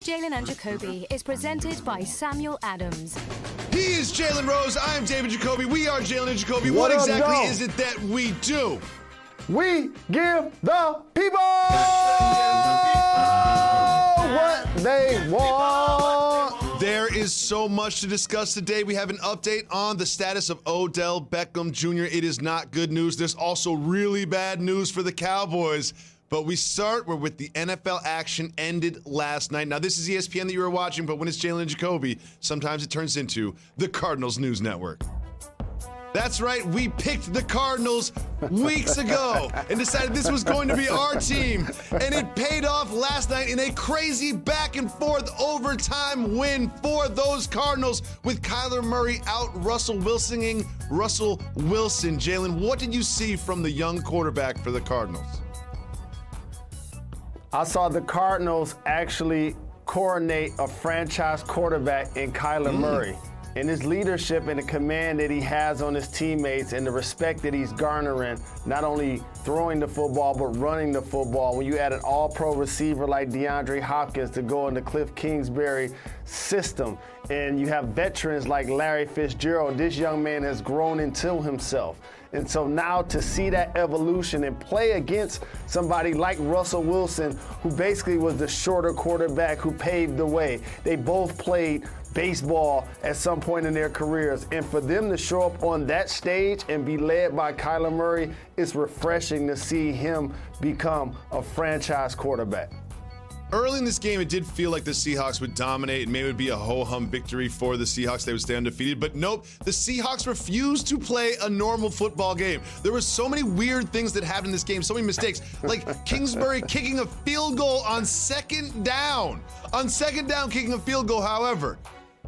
Jalen and Jacoby is presented by Samuel Adams. He is Jalen Rose. I am David Jacoby. We are Jalen and Jacoby. What What up, exactly dog? is it that we do? We give the people what they want. There is so much to discuss today. We have an update on the status of Odell Beckham Jr. It is not good news. There's also really bad news for the Cowboys. But we start with the NFL action ended last night. Now, this is ESPN that you were watching, but when it's Jalen and Jacoby, sometimes it turns into the Cardinals News Network. That's right, we picked the Cardinals weeks ago and decided this was going to be our team. And it paid off last night in a crazy back and forth overtime win for those Cardinals with Kyler Murray out Russell Wilson. Jalen, what did you see from the young quarterback for the Cardinals? I saw the Cardinals actually coronate a franchise quarterback in Kyler Murray. And his leadership and the command that he has on his teammates and the respect that he's garnering, not only throwing the football, but running the football. When you add an all-pro receiver like DeAndre Hopkins to go in the Cliff Kingsbury system, and you have veterans like Larry Fitzgerald, this young man has grown into himself. And so now to see that evolution and play against somebody like Russell Wilson, who basically was the shorter quarterback who paved the way. They both played baseball at some point in their careers. And for them to show up on that stage and be led by Kyler Murray, it's refreshing to see him become a franchise quarterback. Early in this game, it did feel like the Seahawks would dominate and maybe it would be a ho-hum victory for the Seahawks. They would stay undefeated. But nope, the Seahawks refused to play a normal football game. There were so many weird things that happened in this game, so many mistakes, like Kingsbury kicking a field goal on second down. On second down, kicking a field goal, however.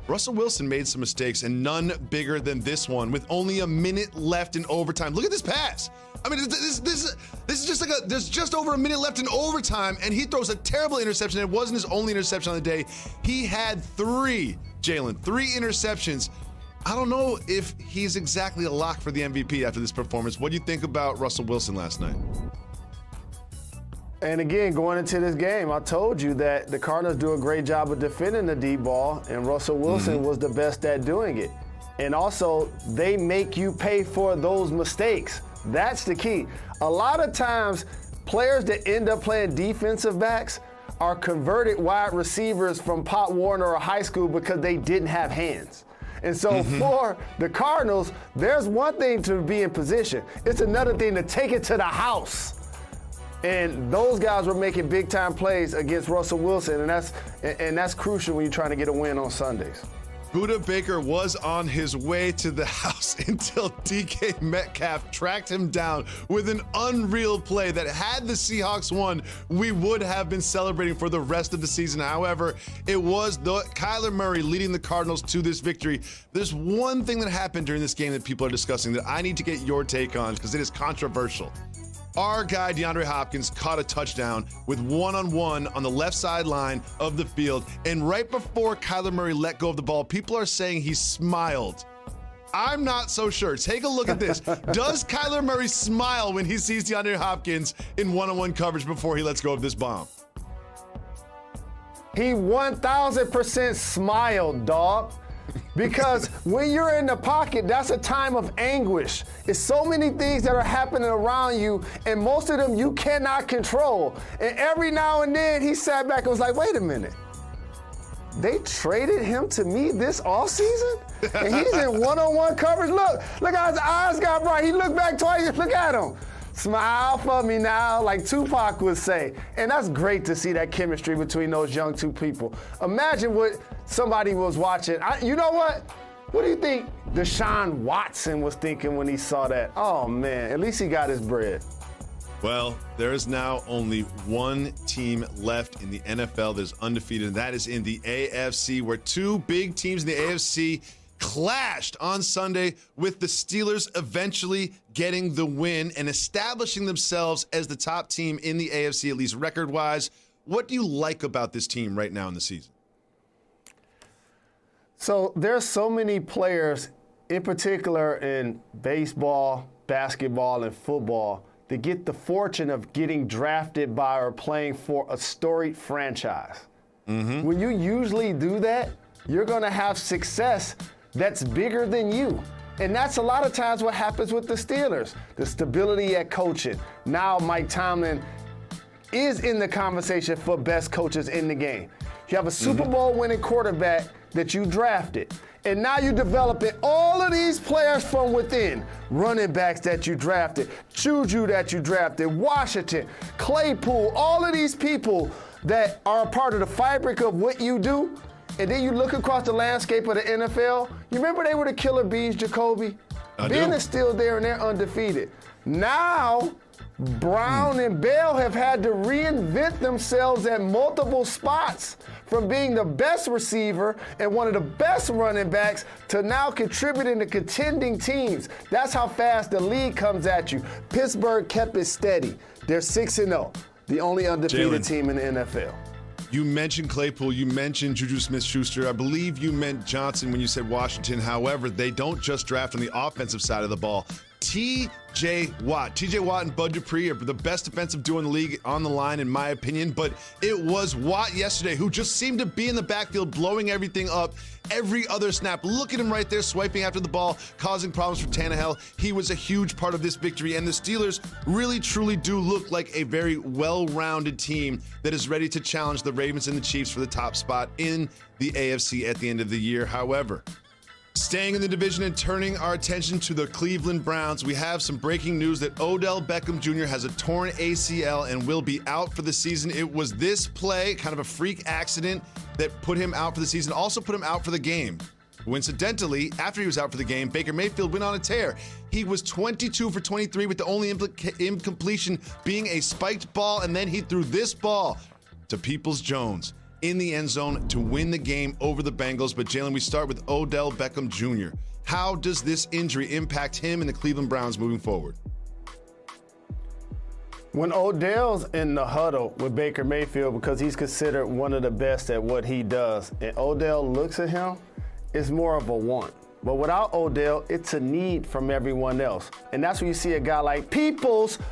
Russell Wilson made some mistakes, and none bigger than this one with only a minute left in overtime. Look at this pass. I mean, this is just like there's just over a minute left in overtime, and he throws a terrible interception. It wasn't his only interception on the day. He had three interceptions. I don't know if he's exactly a lock for the MVP after this performance. What do you think about Russell Wilson last night? And again, going into this game, I told you that the Cardinals do a great job of defending the deep ball, and Russell Wilson was the best at doing it. And also, they make you pay for those mistakes. That's the key. A lot of times, players that end up playing defensive backs are converted wide receivers from Pop Warner or high school because they didn't have hands. And so for the Cardinals, there's one thing to be in position. It's another thing to take it to the house. And those guys were making big-time plays against Russell Wilson, and that's crucial when you're trying to get a win on Sundays. Buda Baker was on his way to the house until DK Metcalf tracked him down with an unreal play that had the Seahawks won, we would have been celebrating for the rest of the season. However, it was Kyler Murray leading the Cardinals to this victory. There's one thing that happened during this game that people are discussing that I need to get your take on because it is controversial. Our guy, DeAndre Hopkins, caught a touchdown with one-on-one on the left sideline of the field. And right before Kyler Murray let go of the ball, people are saying he smiled. I'm not so sure. Take a look at this. Does Kyler Murray smile when he sees DeAndre Hopkins in one-on-one coverage before he lets go of this bomb? He 1,000% smiled, dog. Because when you're in the pocket, that's a time of anguish. It's so many things that are happening around you, and most of them you cannot control. And every now and then, he sat back and was like, wait a minute. They traded him to me this offseason? And he's in one-on-one coverage? Look how his eyes got bright. He looked back twice. Look at him. Smile for me now, like Tupac would say. And that's great to see that chemistry between those young two people. Imagine what somebody was watching. You know what? What do you think Deshaun Watson was thinking when he saw that? Oh, man, at least he got his bread. Well, there is now only one team left in the NFL that is undefeated, and that is in the AFC, where two big teams in the AFC clashed on Sunday with the Steelers eventually getting the win and establishing themselves as the top team in the AFC, at least record-wise. What do you like about this team right now in the season? So there's so many players, in particular in baseball, basketball, and football, that get the fortune of getting drafted by or playing for a storied franchise. When you usually do that, you're going to have success that's bigger than you. And that's a lot of times what happens with the Steelers. The stability at coaching. Now Mike Tomlin is in the conversation for best coaches in the game. You have a Super Bowl winning quarterback that you drafted. And now you're developing all of these players from within. Running backs that you drafted, Juju that you drafted, Washington, Claypool, all of these people that are a part of the fabric of what you do. And then you look across the landscape of the NFL. You remember they were the killer bees, Jacoby? Ben is still there and they're undefeated. Now, Brown and Bell have had to reinvent themselves at multiple spots, from being the best receiver and one of the best running backs to now contributing to contending teams. That's how fast the league comes at you. Pittsburgh kept it steady. They're 6-0, the only undefeated team in the NFL. You mentioned Claypool, you mentioned Juju Smith-Schuster. I believe you meant Johnson when you said Washington. However, they don't just draft on the offensive side of the ball. T.J. Watt and Bud Dupree are the best defensive duo in the league on the line, in my opinion. But it was Watt yesterday who just seemed to be in the backfield, blowing everything up every other snap. Look at him right there, swiping after the ball, causing problems for Tannehill. He was a huge part of this victory, and the Steelers really, truly do look like a very well-rounded team that is ready to challenge the Ravens and the Chiefs for the top spot in the AFC at the end of the year. However, staying in the division and turning our attention to the Cleveland Browns, we have some breaking news that Odell Beckham Jr. has a torn ACL and will be out for the season. It was this play, kind of a freak accident, that put him out for the season, also put him out for the game. Coincidentally, after he was out for the game, Baker Mayfield went on a tear. He was 22 for 23 with the only incompletion being a spiked ball, and then he threw this ball to Peoples-Jones in the end zone to win the game over the Bengals. But Jalen, we start with Odell Beckham Jr. How does this injury impact him and the Cleveland Browns moving forward? When Odell's in the huddle with Baker Mayfield, because he's considered one of the best at what he does, and Odell looks at him, it's more of a want. But without Odell, it's a need from everyone else. And that's when you see a guy like Peoples-Jones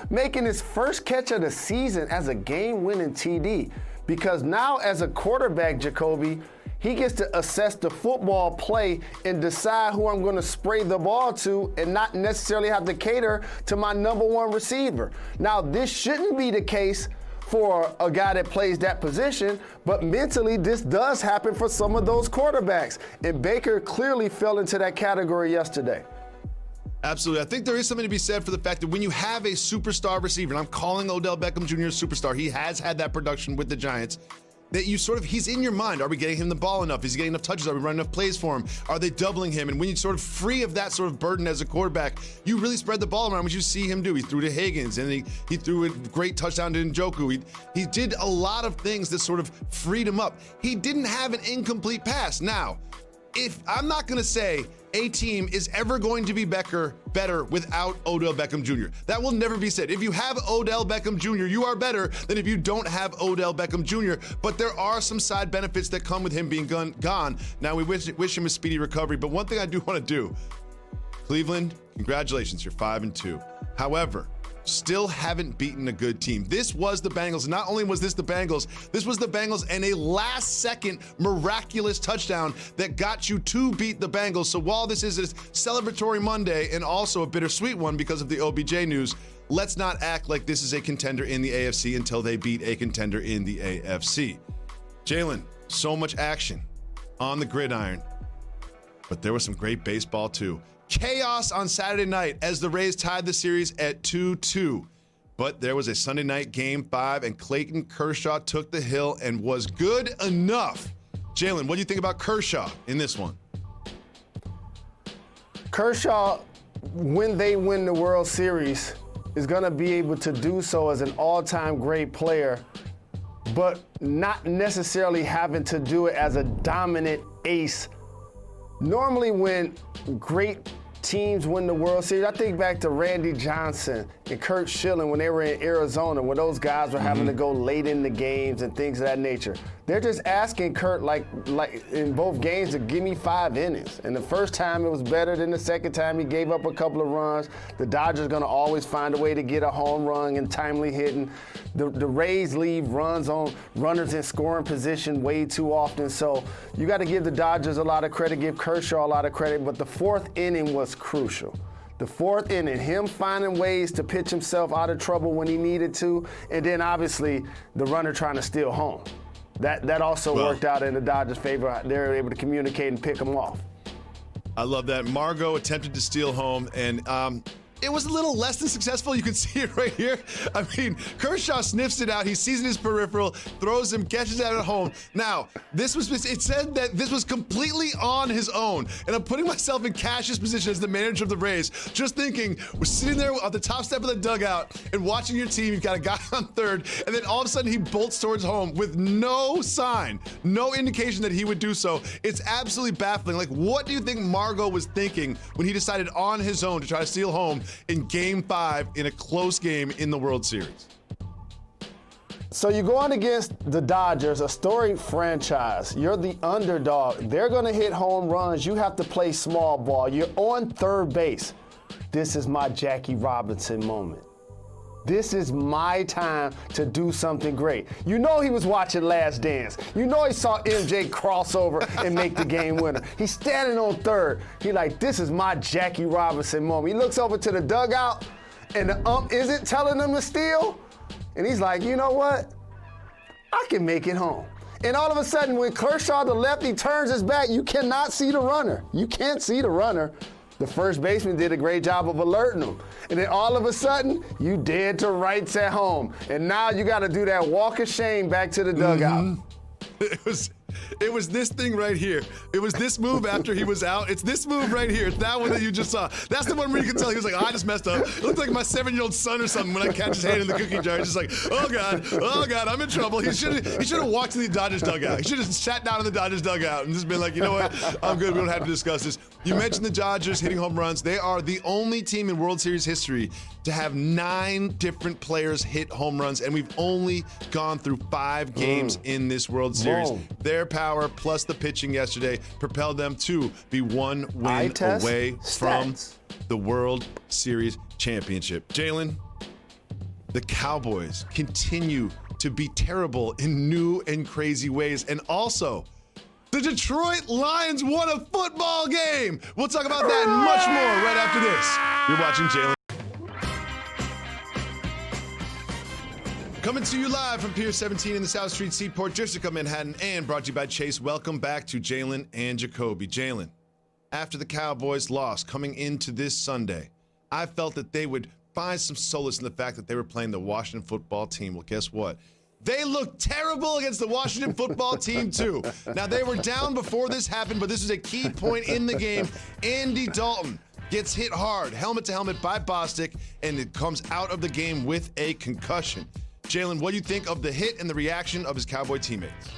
making his first catch of the season as a game-winning TD. Because now as a quarterback, Jacoby, he gets to assess the football play and decide who I'm going to spray the ball to and not necessarily have to cater to my number one receiver. Now, this shouldn't be the case for a guy that plays that position, but mentally this does happen for some of those quarterbacks. And Baker clearly fell into that category yesterday. Absolutely. I think there is something to be said for the fact that when you have a superstar receiver, and I'm calling Odell Beckham Jr. a superstar, he has had that production with the Giants, that you sort of, he's in your mind. Are we getting him the ball enough? Is he getting enough touches? Are we running enough plays for him? Are they doubling him? And when you sort of free of that sort of burden as a quarterback, you really spread the ball around, which you see him do. He threw to Higgins, and he threw a great touchdown to Njoku. He did a lot of things that sort of freed him up. He didn't have an incomplete pass. Now, if I'm not going to say a team is ever going to be better without Odell Beckham Jr. That will never be said. If you have Odell Beckham Jr., you are better than if you don't have Odell Beckham Jr. But there are some side benefits that come with him being gone. Now, we wish him a speedy recovery. But one thing I do want to do, Cleveland, congratulations, you're 5-2. However, still haven't beaten a good team. This was the Bengals. Not only was this the Bengals, this was the Bengals and a last-second miraculous touchdown that got you to beat the Bengals. So while this is a celebratory Monday and also a bittersweet one because of the OBJ news, let's not act like this is a contender in the AFC until they beat a contender in the AFC. Jalen, so much action on the gridiron, but there was some great baseball too. Chaos on Saturday night as the Rays tied the series at 2-2. But there was a Sunday night Game 5, and Clayton Kershaw took the hill and was good enough. Jalen, what do you think about Kershaw in this one? Kershaw, when they win the World Series, is going to be able to do so as an all-time great player, but not necessarily having to do it as a dominant ace. Normally when great teams win the World Series. I think back to Randy Johnson and Kurt Schilling when they were in Arizona, where those guys were having to go late in the games and things of that nature. They're just asking Kurt, like in both games, to give me 5 innings. And the first time it was better than the second time. He gave up a couple of runs. The Dodgers are going to always find a way to get a home run and timely hitting. The Rays leave runs on runners in scoring position way too often. So you got to give the Dodgers a lot of credit, give Kershaw a lot of credit. But the 4th inning was crucial. The 4th inning, him finding ways to pitch himself out of trouble when he needed to, and then obviously the runner trying to steal home. That also worked out in the Dodgers' favor. They were able to communicate and pick him off. I love that. Margot attempted to steal home, and it was a little less than successful. You can see it right here. I mean, Kershaw sniffs it out. He sees it in his peripheral, throws him, catches it at home. Now, it said that this was completely on his own. And I'm putting myself in Cash's position as the manager of the Rays, just thinking, we're sitting there at the top step of the dugout and watching your team. You've got a guy on third, and then all of a sudden he bolts towards home with no sign, no indication that he would do so. It's absolutely baffling. Like, what do you think Margot was thinking when he decided on his own to try to steal home in Game 5 in a close game in the World Series? So you're going against the Dodgers, a storied franchise. You're the underdog. They're going to hit home runs. You have to play small ball. You're on third base. This is my Jackie Robinson moment. This is my time to do something great. You know he was watching Last Dance. You know he saw MJ crossover and make the game winner. He's standing on third. He like, this is my Jackie Robinson moment. He looks over to the dugout, and the ump isn't telling him to steal. And he's like, you know what? I can make it home. And all of a sudden, when Kershaw, the lefty, turns his back, you cannot see the runner. You can't see the runner. The first baseman did a great job of alerting him. And then all of a sudden, you dead to rights at home. And now you got to do that walk of shame back to the dugout. It was this thing right here. It was this move after he was out. It's this move right here. It's that one that you just saw. That's the one where you can tell he was like, I just messed up. It looked like my 7-year-old son or something when I catch his hand in the cookie jar. He's just like, oh God, I'm in trouble. He should have walked to the Dodgers dugout. He should have sat down in the Dodgers dugout and just been like, you know what? I'm good. We don't have to discuss this. You mentioned the Dodgers hitting home runs. They are the only team in World Series history to have 9 different players hit home runs, and we've only gone through 5 games in this World Series. Their power plus the pitching yesterday propelled them to be 1 win away from the World Series championship. Jalen, the Cowboys continue to be terrible in new and crazy ways, and also the Detroit Lions won a football game. We'll talk about that and much more right after this. You're watching Jalen. Coming to you live from Pier 17 in the South Street Seaport District of Manhattan, and brought to you by Chase. Welcome back to Jalen and Jacoby. Jalen, after the Cowboys lost coming into this Sunday, I felt that they would find some solace in the fact that they were playing the Washington football team. Well, guess what? They looked terrible against the Washington football team, too. Now, they were down before this happened, but this is a key point in the game. Andy Dalton gets hit hard, helmet to helmet by Bostic, and it comes out of the game with a concussion. Jalen, what do you think of the hit and the reaction of his Cowboy teammates?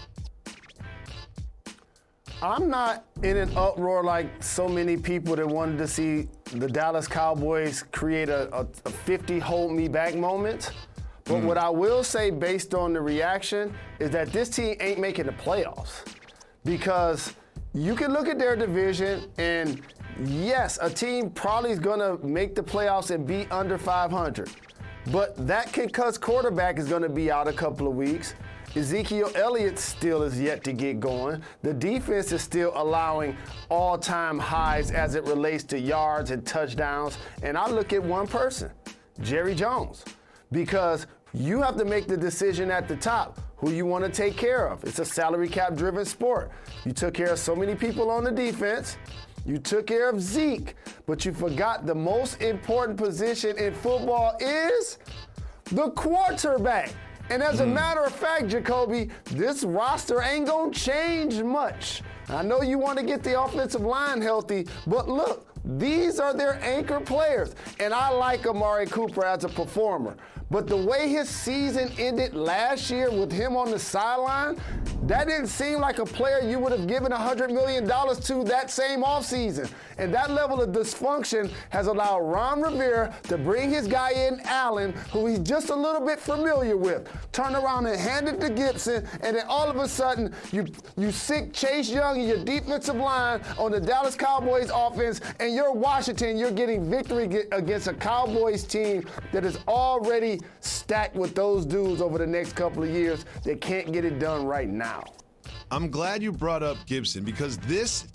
I'm not in an uproar like so many people that wanted to see the Dallas Cowboys create a 50 hold me back moment. But what I will say based on the reaction is that this team ain't making the playoffs. Because you can look at their division and yes, a team probably is gonna make the playoffs and be under 500. But that concussed quarterback is going to be out a couple of weeks. Ezekiel Elliott still is yet to get going. The defense is still allowing all-time highs as it relates to yards and touchdowns. And I look at one person, Jerry Jones, because you have to make the decision at the top who you want to take care of. It's a salary cap driven sport. You took care of so many people on the defense. You took care of Zeke, but you forgot the most important position in football is the quarterback. And as a matter of fact, Jacoby, this roster ain't gonna change much. I know you want to get the offensive line healthy, but look, these are their anchor players. And I like Amari Cooper as a performer. But the way his season ended last year with him on the sideline, That didn't seem like a player you would have given $100 million to that same offseason. And that level of dysfunction has allowed Ron Rivera to bring his guy in, Allen, who he's just a little bit familiar with, turn around and hand it to Gibson, and then all of a sudden you sick Chase Young and your defensive line on the Dallas Cowboys offense, and you're Washington, you're getting victory against a Cowboys team that is already stacked with those dudes over the next couple of years that can't get it done right now. I'm glad you brought up Gibson because this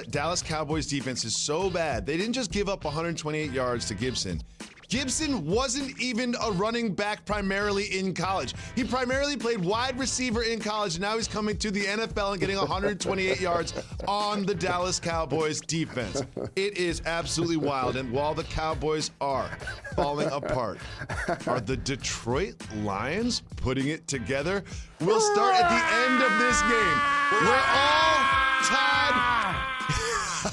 Dallas Cowboys defense is so bad. They didn't just give up 128 yards to Gibson. Gibson wasn't even a running back primarily in college. He primarily played wide receiver in college, and now he's coming to the NFL and getting 128 yards on the Dallas Cowboys defense. It is absolutely wild, and while the Cowboys are falling apart, are the Detroit Lions putting it together? We'll start at the end of this game. We're all tied.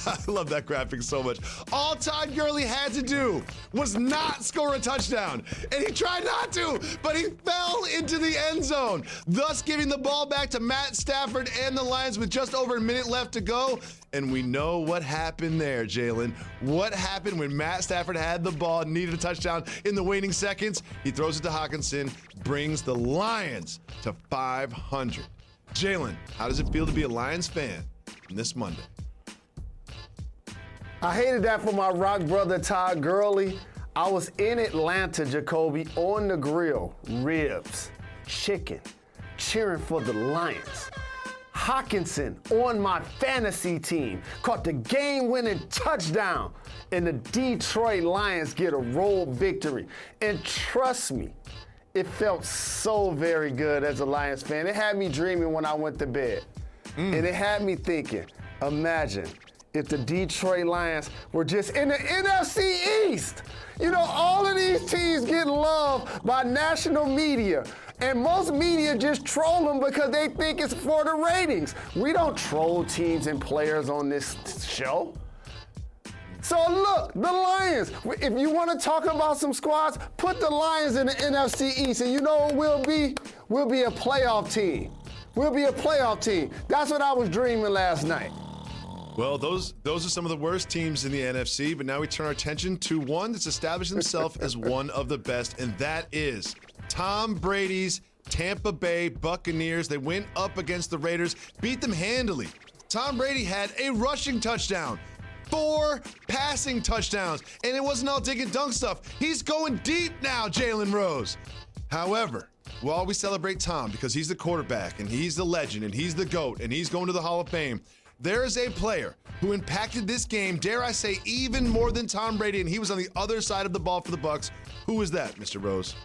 I love that graphic so much. All Todd Gurley had to do was not score a touchdown. And he tried not to, but he fell into the end zone, thus giving the ball back to Matt Stafford and the Lions with just over a minute left to go. And we know what happened there, Jalen. What happened when Matt Stafford had the ball, needed a touchdown in the waning seconds? He throws it to Hawkinson, brings the Lions to 500. Jalen, how does it feel to be a Lions fan on this Monday? I hated that for my rock brother, Todd Gurley. I was in Atlanta, Jacoby, on the grill, ribs, chicken, cheering for the Lions. Hawkinson on my fantasy team caught the game-winning touchdown, and the Detroit Lions get a road victory. And trust me, it felt so very good as a Lions fan. It had me dreaming when I went to bed. And it had me thinking, imagine if the Detroit Lions were just in the NFC East. You know, all of these teams get loved by national media, and most media just troll them because they think it's for the ratings. We don't troll teams and players on this show. So look, the Lions, if you want to talk about some squads, put the Lions in the NFC East, and you know what we'll be? We'll be a playoff team. We'll be a playoff team. That's what I was dreaming last night. Well, those are some of the worst teams in the NFC, but now we turn our attention to one that's established himself as one of the best, and that is Tom Brady's Tampa Bay Buccaneers. They went up against the Raiders, beat them handily. Tom Brady had a rushing touchdown, 4 passing touchdowns, and it wasn't all dig and dunk stuff. He's going deep now, Jalen Rose. However, while we celebrate Tom because he's the quarterback and he's the legend and he's the GOAT and he's going to the Hall of Fame, there is a player who impacted this game, dare I say, even more than Tom Brady, and he was on the other side of the ball for the Bucs. Who was that, Mr. Rose?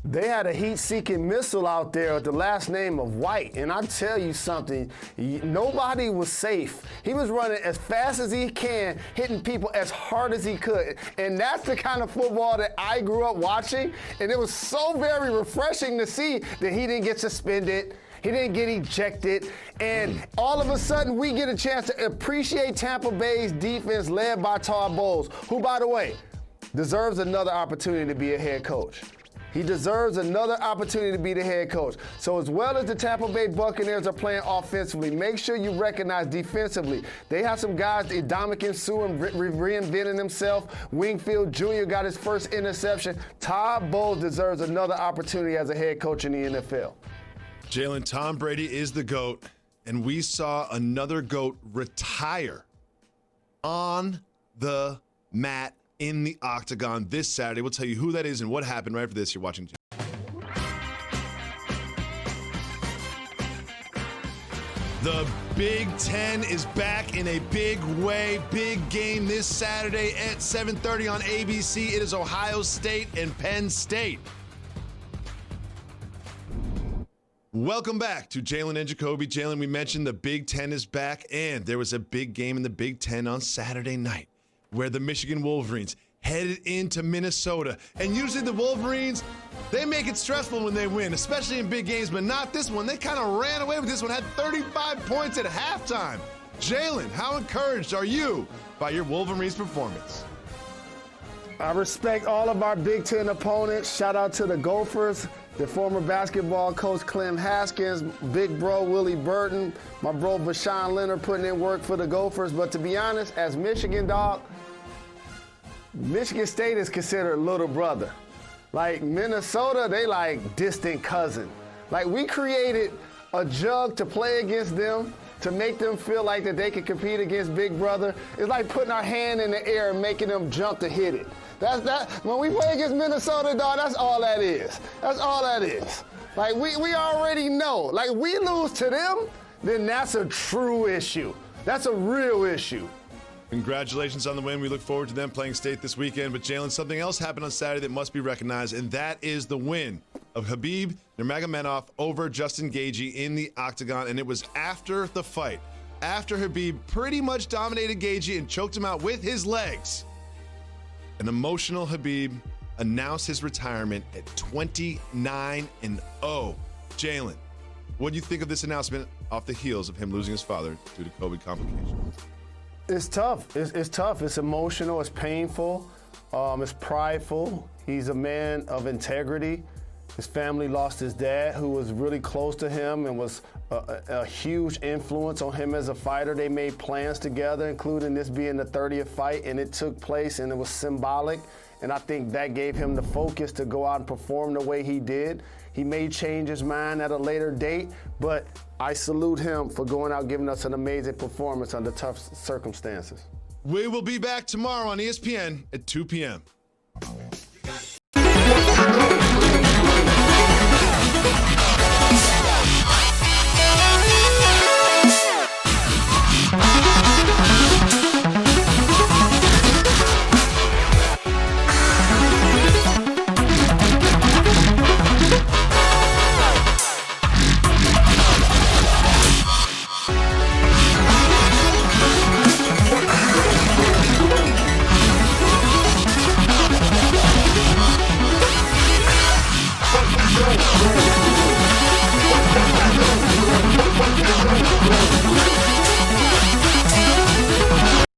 They had a heat-seeking missile out there with the last name of White, and I tell you something, nobody was safe. He was running as fast as he can, hitting people as hard as he could, and that's the kind of football that I grew up watching, and it was so very refreshing to see that he didn't get suspended. He didn't get ejected, and all of a sudden we get a chance to appreciate Tampa Bay's defense led by Todd Bowles, who, by the way, deserves another opportunity to be a head coach. He deserves another opportunity to be the head coach. So as well as the Tampa Bay Buccaneers are playing offensively, make sure you recognize defensively. They have some guys, Ndamukong Suh reinventing himself. Wingfield Jr. got his first interception. Todd Bowles deserves another opportunity as a head coach in the NFL. Jalen, Tom Brady is the GOAT, and we saw another GOAT retire on the mat in the octagon this Saturday. We'll tell you who that is and what happened right after this. You're watching. The Big Ten is back in a big way. Big game this Saturday at 7:30 on ABC. It is Ohio State and Penn State. Welcome back to Jalen and Jacoby. Jalen, we mentioned the Big Ten is back, and there was a big game in the Big Ten on Saturday night where the Michigan Wolverines headed into Minnesota. And usually the Wolverines, they make it stressful when they win, especially in big games, but not this one. They kind of ran away with this one, had 35 points at halftime. Jalen, how encouraged are you by your Wolverines performance? I respect all of our Big Ten opponents. Shout out to the Gophers. the former basketball coach Clem Haskins, big bro Willie Burton, my bro Vashawn Leonard putting in work for the Gophers. But to be honest, as Michigan dog, Michigan State is considered little brother. Like Minnesota, they like distant cousin. Like we created a jug to play against them, to make them feel like that they can compete against Big Brother. It's like putting our hand in the air and making them jump to hit it. When we play against Minnesota, dog, that's all that is. That's all that is. Like we already know. Like we lose to them, then that's a true issue. That's a real issue. Congratulations on the win. We look forward to them playing State this weekend. But Jalen, something else happened on Saturday that must be recognized, and that is the win of Khabib Nurmagomedov over Justin Gaethje in the octagon. And it was after the fight, after Khabib pretty much dominated Gaethje and choked him out with his legs. An emotional Khabib announced his retirement at 29-0. Jalen, what do you think of this announcement off the heels of him losing his father due to COVID complications? It's tough. It's tough. It's emotional. It's painful. It's prideful. He's a man of integrity. His family lost his dad, who was really close to him and was a huge influence on him as a fighter. They made plans together, including this being the 30th fight, and it took place, and it was symbolic. And I think that gave him the focus to go out and perform the way he did. He may change his mind at a later date, but I salute him for going out giving us an amazing performance under tough circumstances. We will be back tomorrow on ESPN at 2 p.m.